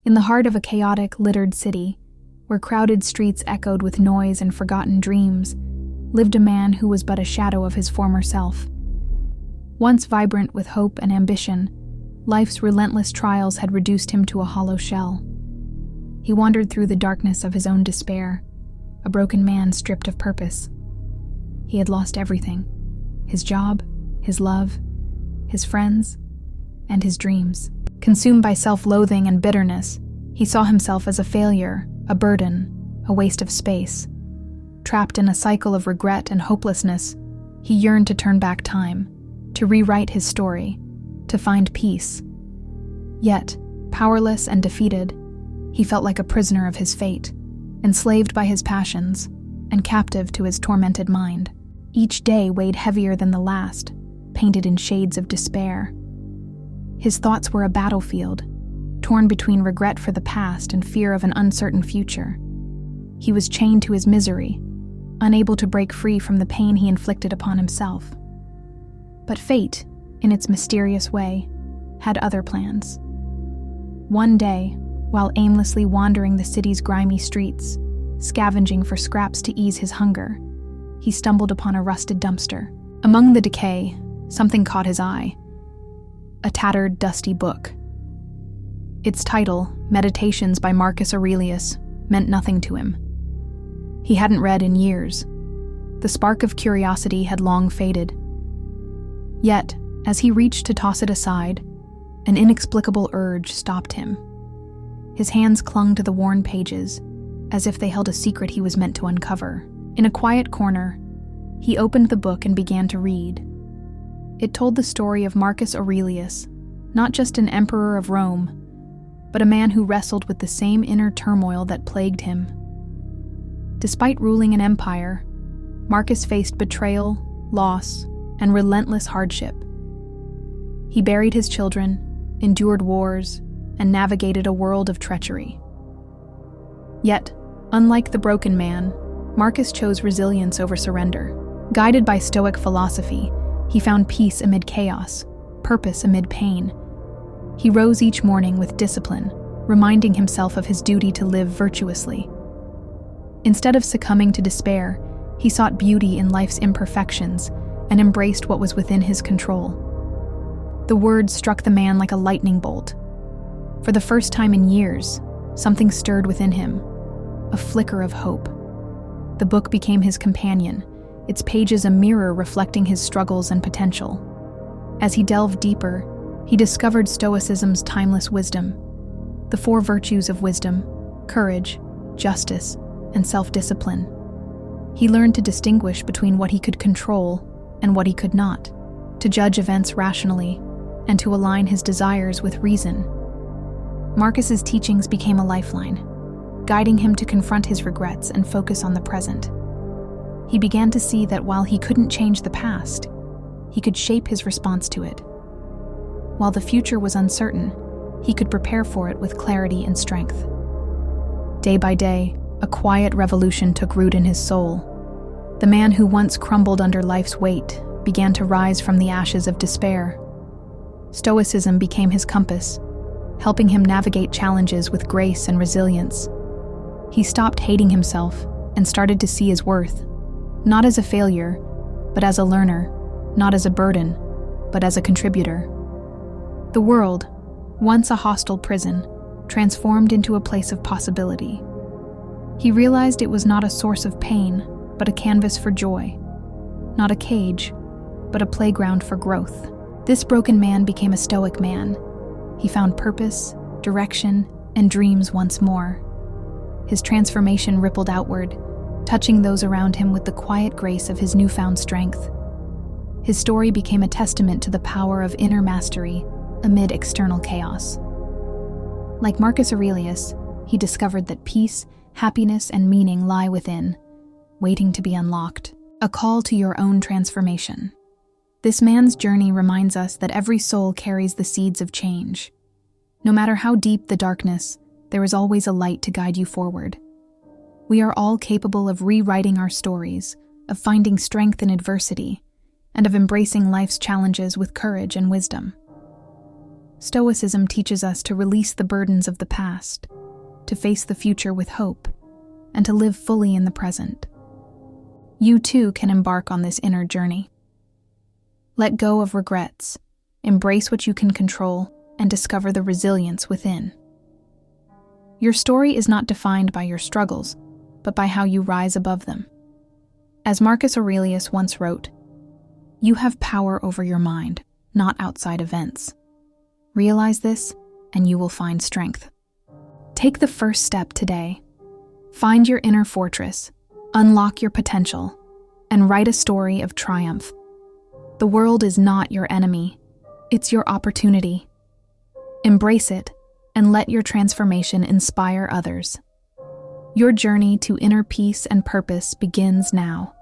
In the heart of a chaotic, littered city, where crowded streets echoed with noise and forgotten dreams, lived a man who was but a shadow of his former self. Once vibrant with hope and ambition, life's relentless trials had reduced him to a hollow shell. He wandered through the darkness of his own despair, a broken man stripped of purpose. He had lost everything: his job, his love, his friends, and his dreams. Consumed by self-loathing and bitterness, he saw himself as a failure, a burden, a waste of space. Trapped in a cycle of regret and hopelessness, he yearned to turn back time, to rewrite his story, to find peace. Yet, powerless and defeated, he felt like a prisoner of his fate, enslaved by his passions, and captive to his tormented mind. Each day weighed heavier than the last, painted in shades of despair. His thoughts were a battlefield, torn between regret for the past and fear of an uncertain future. He was chained to his misery, unable to break free from the pain he inflicted upon himself. But fate, in its mysterious way, had other plans. One day, while aimlessly wandering the city's grimy streets, scavenging for scraps to ease his hunger, he stumbled upon a rusted dumpster. Among the decay, something caught his eye: a tattered, dusty book. Its title, Meditations by Marcus Aurelius, meant nothing to him. He hadn't read in years. The spark of curiosity had long faded. Yet, as he reached to toss it aside, an inexplicable urge stopped him. His hands clung to the worn pages, as if they held a secret he was meant to uncover. In a quiet corner, he opened the book and began to read. It told the story of Marcus Aurelius, not just an emperor of Rome, but a man who wrestled with the same inner turmoil that plagued him. Despite ruling an empire, Marcus faced betrayal, loss, and relentless hardship. He buried his children, endured wars, and navigated a world of treachery. Yet, unlike the broken man, Marcus chose resilience over surrender. Guided by Stoic philosophy, he found peace amid chaos, purpose amid pain. He rose each morning with discipline, reminding himself of his duty to live virtuously. Instead of succumbing to despair, he sought beauty in life's imperfections and embraced what was within his control. The words struck the man like a lightning bolt. For the first time in years, something stirred within him, a flicker of hope. The book became his companion, its pages a mirror reflecting his struggles and potential. As he delved deeper, he discovered Stoicism's timeless wisdom, the four virtues of wisdom: courage, justice, and self-discipline. He learned to distinguish between what he could control and what he could not, to judge events rationally, and to align his desires with reason. Marcus's teachings became a lifeline, guiding him to confront his regrets and focus on the present. He began to see that while he couldn't change the past, he could shape his response to it. While the future was uncertain, he could prepare for it with clarity and strength. Day by day, a quiet revolution took root in his soul. The man who once crumbled under life's weight began to rise from the ashes of despair. Stoicism became his compass, helping him navigate challenges with grace and resilience. He stopped hating himself and started to see his worth, not as a failure, but as a learner, not as a burden, but as a contributor. The world, once a hostile prison, transformed into a place of possibility. He realized it was not a source of pain, but a canvas for joy, not a cage, but a playground for growth. This broken man became a Stoic man. He found purpose, direction, and dreams once more. His transformation rippled outward, touching those around him with the quiet grace of his newfound strength. His story became a testament to the power of inner mastery amid external chaos. Like Marcus Aurelius, he discovered that peace, happiness, and meaning lie within, waiting to be unlocked. A call to your own transformation. This man's journey reminds us that every soul carries the seeds of change. No matter how deep the darkness, there is always a light to guide you forward. We are all capable of rewriting our stories, of finding strength in adversity, and of embracing life's challenges with courage and wisdom. Stoicism teaches us to release the burdens of the past, to face the future with hope, and to live fully in the present. You too can embark on this inner journey. Let go of regrets, embrace what you can control, and discover the resilience within. Your story is not defined by your struggles, but by how you rise above them. As Marcus Aurelius once wrote, "You have power over your mind, not outside events." Realize this, and you will find strength. Take the first step today. Find your inner fortress, unlock your potential, and write a story of triumph. The world is not your enemy, it's your opportunity. Embrace it, and let your transformation inspire others. Your journey to inner peace and purpose begins now.